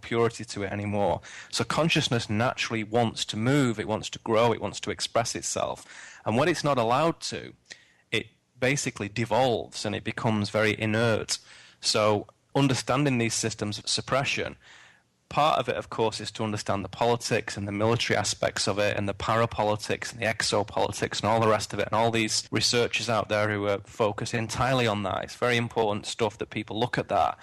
purity to it anymore. So consciousness naturally wants to move, it wants to grow, it wants to express itself. And when it's not allowed to, it basically devolves and it becomes very inert. So understanding these systems of suppression, part of it, of course, is to understand the politics and the military aspects of it and the parapolitics and the exopolitics and all the rest of it, and all these researchers out there who are focused entirely on that. It's very important stuff that people look at that.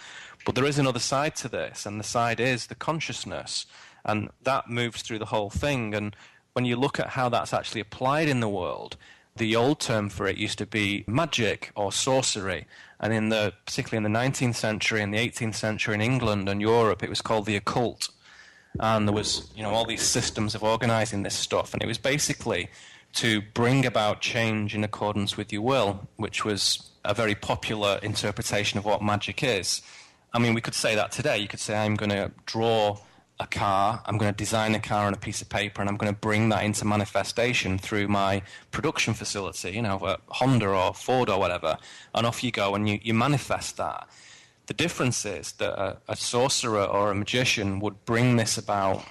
But there is another side to this, and the side is the consciousness, and that moves through the whole thing. And when you look at how that's actually applied in the world, the old term for it used to be magic or sorcery, and particularly in the 19th century and the 18th century in England and Europe, it was called the occult. And there was, all these systems of organizing this stuff, and it was basically to bring about change in accordance with your will, which was a very popular interpretation of what magic is. I mean, we could say that today. You could say, I'm going to draw a car, I'm going to design a car on a piece of paper, and I'm going to bring that into manifestation through my production facility, Honda or Ford or whatever, and off you go and you manifest that. The difference is that a sorcerer or a magician would bring this about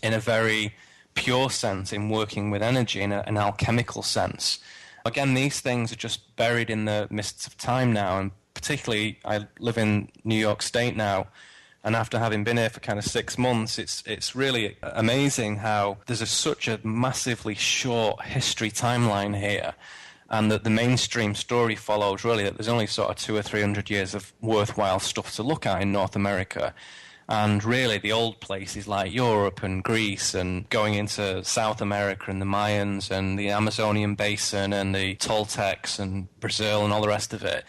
in a very pure sense, in working with energy, in an alchemical sense. Again, these things are just buried in the mists of time now, and particularly I live in New York State now, and after having been here for kind of 6 months, it's really amazing how there's such a massively short history timeline here, and that the mainstream story follows really that there's only sort of 200 or 300 years of worthwhile stuff to look at in North America. And really the old places like Europe and Greece and going into South America and the Mayans and the Amazonian basin and the Toltecs and Brazil and all the rest of it,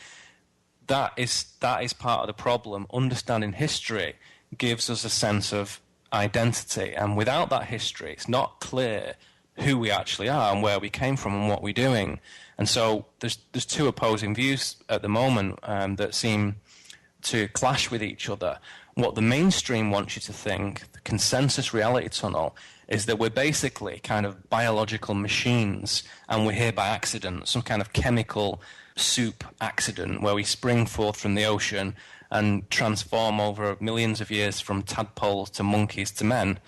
that is part of the problem. Understanding history gives us a sense of identity, and without that history, it's not clear who we actually are and where we came from and what we're doing. And so there's two opposing views at the moment that seem to clash with each other. What the mainstream wants you to think, the consensus reality tunnel, is that we're basically kind of biological machines and we're here by accident, some kind of chemical soup accident where we spring forth from the ocean and transform over millions of years from tadpoles to monkeys to men.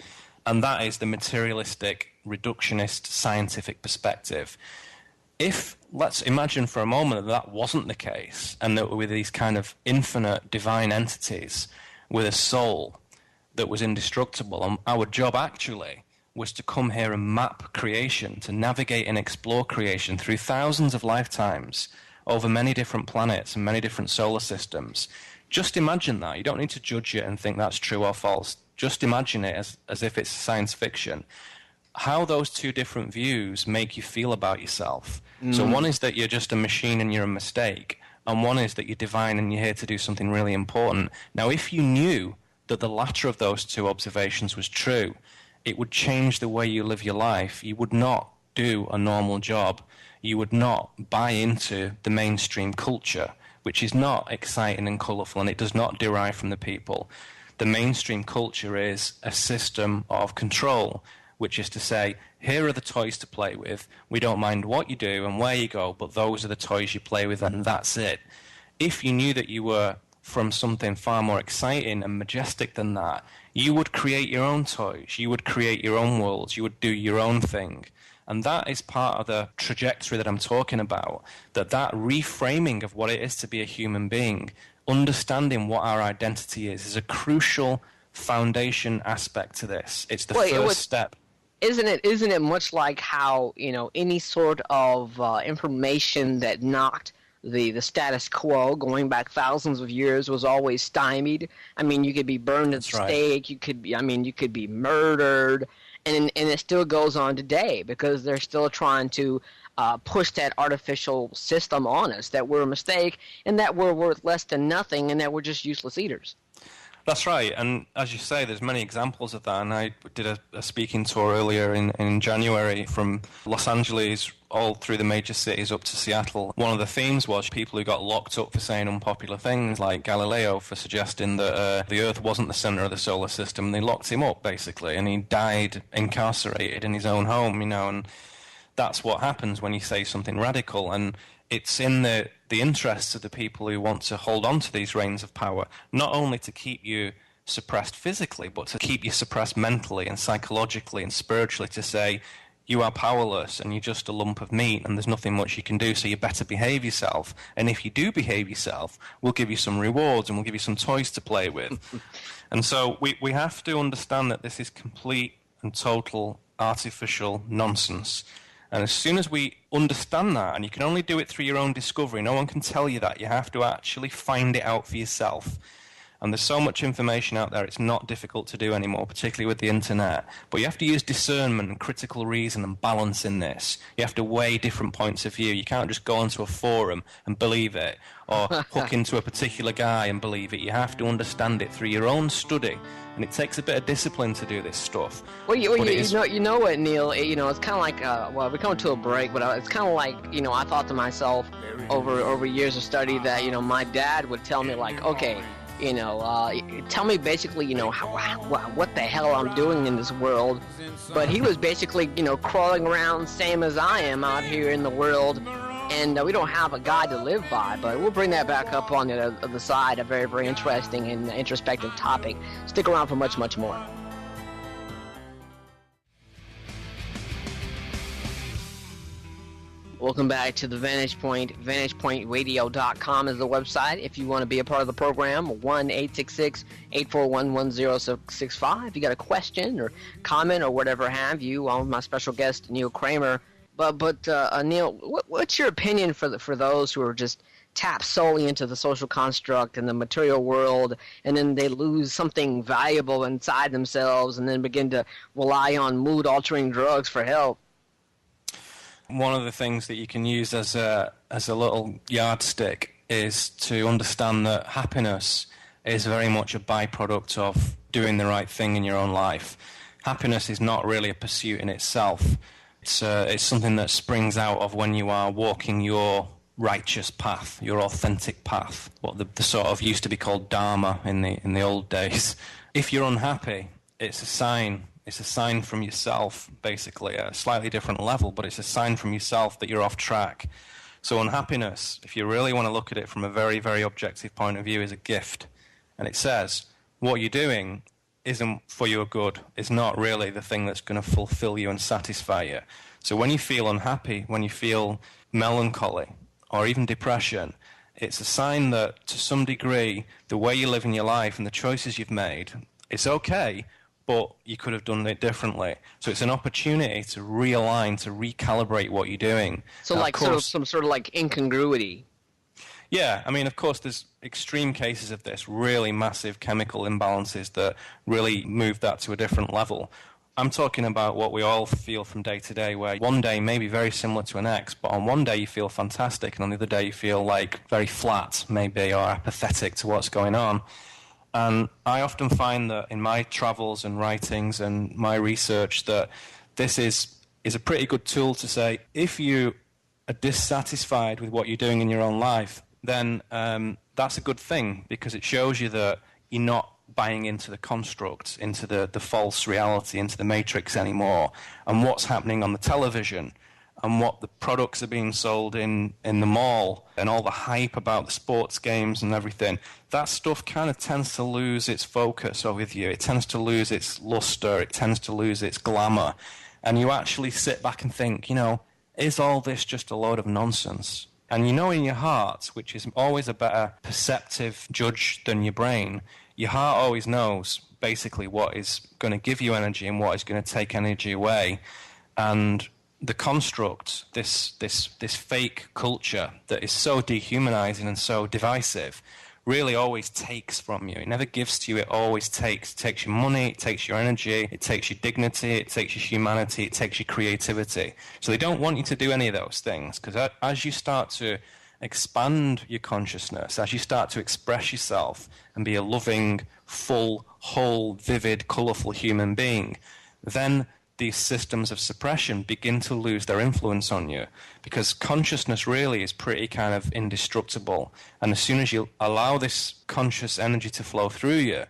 And that is the materialistic, reductionist, scientific perspective. Let's imagine for a moment that wasn't the case, and that we're these kind of infinite divine entities with a soul that was indestructible, and our job actually was to come here and map creation, to navigate and explore creation through thousands of lifetimes over many different planets and many different solar systems. Just imagine that. You don't need to judge it and think that's true or false. Just imagine it as if it's science fiction. How those two different views make you feel about yourself. So one is that you're just a machine and you're a mistake, and one is that you're divine and you're here to do something really important. Now, if you knew that the latter of those two observations was true, it would change the way you live your life. You would not do a normal job. You would not buy into the mainstream culture, which is not exciting and colourful, and it does not derive from the people. The mainstream culture is a system of control, which is to say, here are the toys to play with. We don't mind what you do and where you go, but those are the toys you play with, and that's it. If you knew that you were from something far more exciting and majestic than that, you would create your own toys, you would create your own worlds, you would do your own thing. And that is part of the trajectory that I'm talking about, that reframing of what it is to be a human being, understanding what our identity is a crucial foundation aspect to this. It's the first step. Isn't it much like how, any sort of information that knocked the status quo going back thousands of years was always stymied? I mean, you could be burned at the stake, you could be murdered, and it still goes on today because they're still trying to push that artificial system on us, that we're a mistake and that we're worth less than nothing and that we're just useless eaters. That's right, and as you say, there's many examples of that, and I did a speaking tour earlier in January from Los Angeles all through the major cities up to Seattle. One of the themes was people who got locked up for saying unpopular things, like Galileo for suggesting that the Earth wasn't the center of the solar system, and they locked him up, basically, and he died incarcerated in his own home, and that's what happens when you say something radical, and it's in the interests of the people who want to hold on to these reins of power, not only to keep you suppressed physically, but to keep you suppressed mentally and psychologically and spiritually, to say you are powerless and you're just a lump of meat and there's nothing much you can do, so you better behave yourself. And if you do behave yourself, we'll give you some rewards and we'll give you some toys to play with. And so we have to understand that this is complete and total artificial nonsense. And as soon as we understand that, and you can only do it through your own discovery, no one can tell you that, you have to actually find it out for yourself. And there's so much information out there, it's not difficult to do anymore, particularly with the internet. But you have to use discernment and critical reason and balance in this. You have to weigh different points of view. You can't just go onto a forum and believe it, or hook into a particular guy and believe it. You have to understand it through your own study. And it takes a bit of discipline to do this stuff. Well, you know what, Neil? It's kind of like, we're coming to a break, but it's kind of like, I thought to myself over years of study that, my dad would tell me, like, okay, tell me basically, what the hell I'm doing in this world. But he was basically, crawling around same as I am out here in the world. And we don't have a guide to live by, but we'll bring that back up on the other side, a very, very interesting and introspective topic. Stick around for much, much more. Welcome back to the Vantage Point. VantagePointRadio.com is the website. If you want to be a part of the program, 1-866-841-1065. If you got a question or comment or whatever have you, I'm with my special guest, Neil Kramer. But Neil, what's your opinion for those who are just tapped solely into the social construct and the material world, and then they lose something valuable inside themselves and then begin to rely on mood-altering drugs for help? One of the things that you can use as a little yardstick is to understand that happiness is very much a byproduct of doing the right thing in your own life. Happiness is not really a pursuit in itself. It's something that springs out of when you are walking your righteous path, your authentic path, what the sort of used to be called dharma in the old days. If you're unhappy, it's a sign. It's a sign from yourself, basically, at a slightly different level, but it's a sign from yourself that you're off track. So unhappiness, if you really want to look at it from a very, very objective point of view, is a gift. And it says, what you're doing isn't for your good. It's not really the thing that's going to fulfill you and satisfy you. So when you feel unhappy, when you feel melancholy, or even depression, it's a sign that, to some degree, the way you live in your life and the choices you've made, it's okay, but you could have done it differently. So it's an opportunity to realign, to recalibrate what you're doing. So now, like some sort of like incongruity. Yeah, I mean, of course, there's extreme cases of this, really massive chemical imbalances that really move that to a different level. I'm talking about what we all feel from day to day, where one day may be very similar to an ex, but on one day you feel fantastic, and on the other day you feel like very flat, maybe, or apathetic to what's going on. And I often find that in my travels and writings and my research that this is a pretty good tool to say, if you are dissatisfied with what you're doing in your own life, then that's a good thing, because it shows you that you're not buying into the construct, into the false reality, into the matrix anymore, and what's happening on the television, and what the products are being sold in the mall, and all the hype about the sports games and everything. That stuff kind of tends to lose its focus with you. It tends to lose its luster. It tends to lose its glamour. And you actually sit back and think, is all this just a load of nonsense? And in your heart, which is always a better perceptive judge than your brain, your heart always knows basically what is going to give you energy and what is going to take energy away. And the construct, this fake culture that is so dehumanizing and so divisive, really always takes from you. It never gives to you, it always takes. It takes your money, it takes your energy, it takes your dignity, it takes your humanity, it takes your creativity. So they don't want you to do any of those things, because as you start to expand your consciousness, as you start to express yourself and be a loving, full, whole, vivid, colourful human being, then these systems of suppression begin to lose their influence on you, because consciousness really is pretty kind of indestructible. And as soon as you allow this conscious energy to flow through you,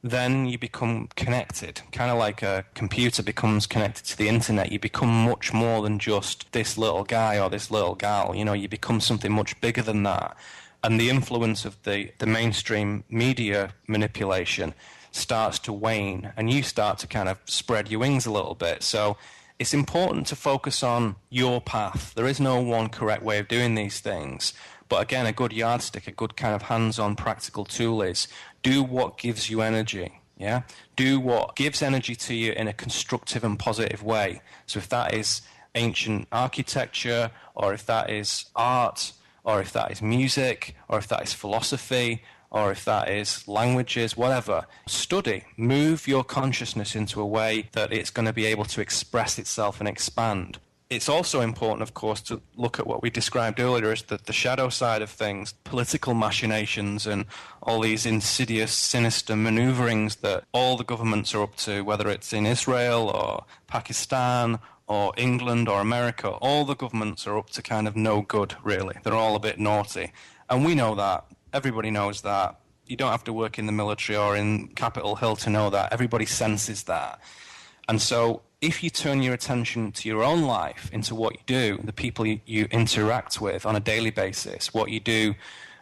then you become connected, kind of like a computer becomes connected to the internet. You become much more than just this little guy or this little gal. You become something much bigger than that. And the influence of the mainstream media manipulation, starts to wane and you start to kind of spread your wings a little bit. So it's important to focus on your path. There is no one correct way of doing these things. But again, a good yardstick, a good kind of hands-on practical tool is do what gives you energy. Yeah? Do what gives energy to you in a constructive and positive way. So if that is ancient architecture, or if that is art, or if that is music, or if that is philosophy, or if that is languages, whatever, study. Move your consciousness into a way that it's going to be able to express itself and expand. It's also important, of course, to look at what we described earlier as the shadow side of things, political machinations and all these insidious, sinister maneuverings that all the governments are up to, whether it's in Israel or Pakistan or England or America. All the governments are up to kind of no good, really. They're all a bit naughty. And we know that. Everybody knows that. You don't have to work in the military or in Capitol Hill to know that. Everybody senses that. And so if you turn your attention to your own life, into what you do, the people you interact with on a daily basis, what you do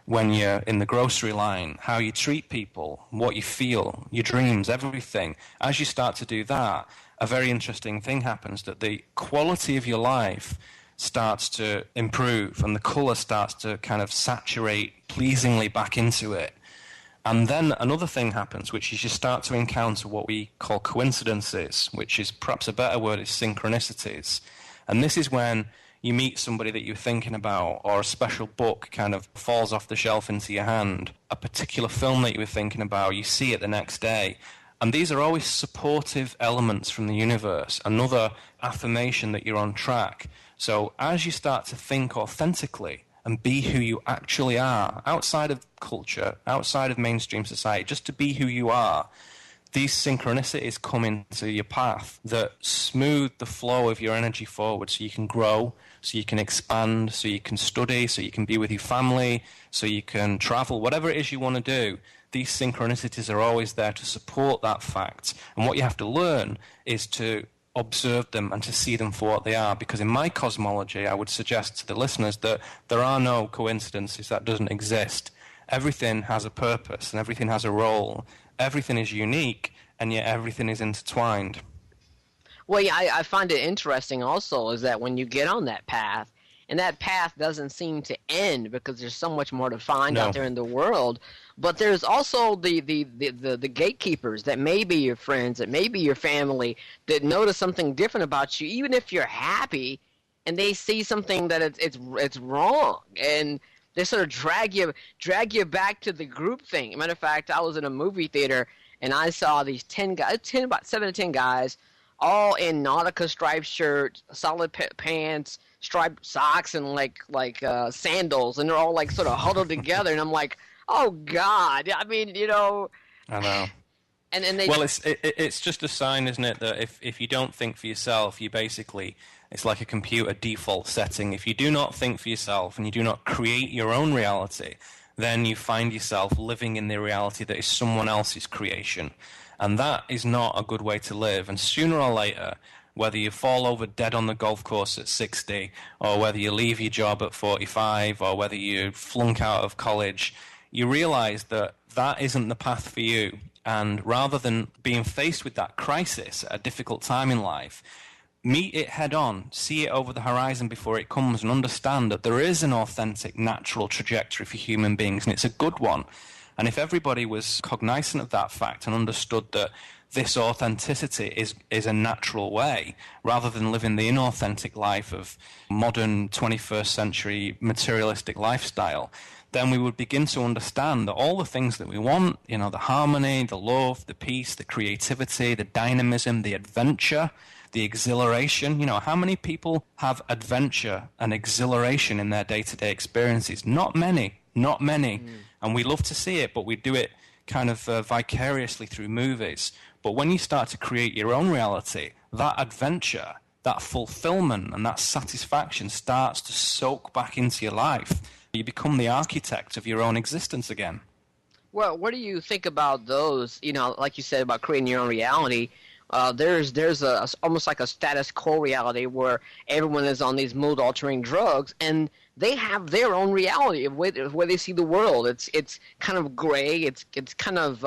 when you're in the grocery line, how you treat people, what you feel, your dreams, everything, as you start to do that, a very interesting thing happens, that the quality of your life starts to improve and the colour starts to kind of saturate pleasingly back into it. And then another thing happens, which is you start to encounter what we call coincidences, which is perhaps a better word is synchronicities. And this is when you meet somebody that you're thinking about, or a special book kind of falls off the shelf into your hand, a particular film that you were thinking about, you see it the next day. And these are always supportive elements from the universe, another affirmation that you're on track. So as you start to think authentically and be who you actually are, outside of culture, outside of mainstream society, just to be who you are, these synchronicities come into your path that smooth the flow of your energy forward so you can grow, so you can expand, so you can study, so you can be with your family, so you can travel, whatever it is you want to do. These synchronicities are always there to support that fact. And what you have to learn is to observe them and to see them for what they are. Because in my cosmology, I would suggest to the listeners that there are no coincidences. That doesn't exist. Everything has a purpose and everything has a role. Everything is unique, and yet everything is intertwined. Well, yeah, I find it interesting also is that when you get on that path, and that path doesn't seem to end because there's so much more to find out there in the world, but there's also the gatekeepers that may be your friends, that may be your family, that notice something different about you, even if you're happy, and they see something that it's wrong, and they sort of drag you back to the group thing. Matter of fact, I was in a movie theater and I saw these 10 guys, about 7 to 10 guys, all in Nautica striped shirts, solid pants, striped socks, and like sandals, and they're all like sort of huddled together, and I'm like, oh God! I mean, you know. I know. And they. Well, it's just a sign, isn't it, that if you don't think for yourself, you basically, it's like a computer default setting. If you do not think for yourself and you do not create your own reality, then you find yourself living in the reality that is someone else's creation. And that is not a good way to live. And sooner or later, whether you fall over dead on the golf course at 60, or whether you leave your job at 45, or whether you flunk out of college, you realize that that isn't the path for you. And rather than being faced with that crisis at a difficult time in life, meet it head on, see it over the horizon before it comes, and understand that there is an authentic, natural trajectory for human beings, and it's a good one. And if everybody was cognizant of that fact and understood that this authenticity is a natural way, rather than living the inauthentic life of modern 21st century materialistic lifestyle, then we would begin to understand that all the things that we want, you know, the harmony, the love, the peace, the creativity, the dynamism, the adventure, the exhilaration. You know, how many people have adventure and exhilaration in their day-to-day experiences? Not many. And we love to see it, but we do it kind of vicariously through movies. But when you start to create your own reality, that adventure, that fulfillment and that satisfaction starts to soak back into your life. You become the architect of your own existence again. Well, what do you think about those, you know, like you said about creating your own reality? There's almost like a status quo reality where everyone is on these mood altering drugs, and they have their own reality of where they see the world. It's kind of gray. It's kind of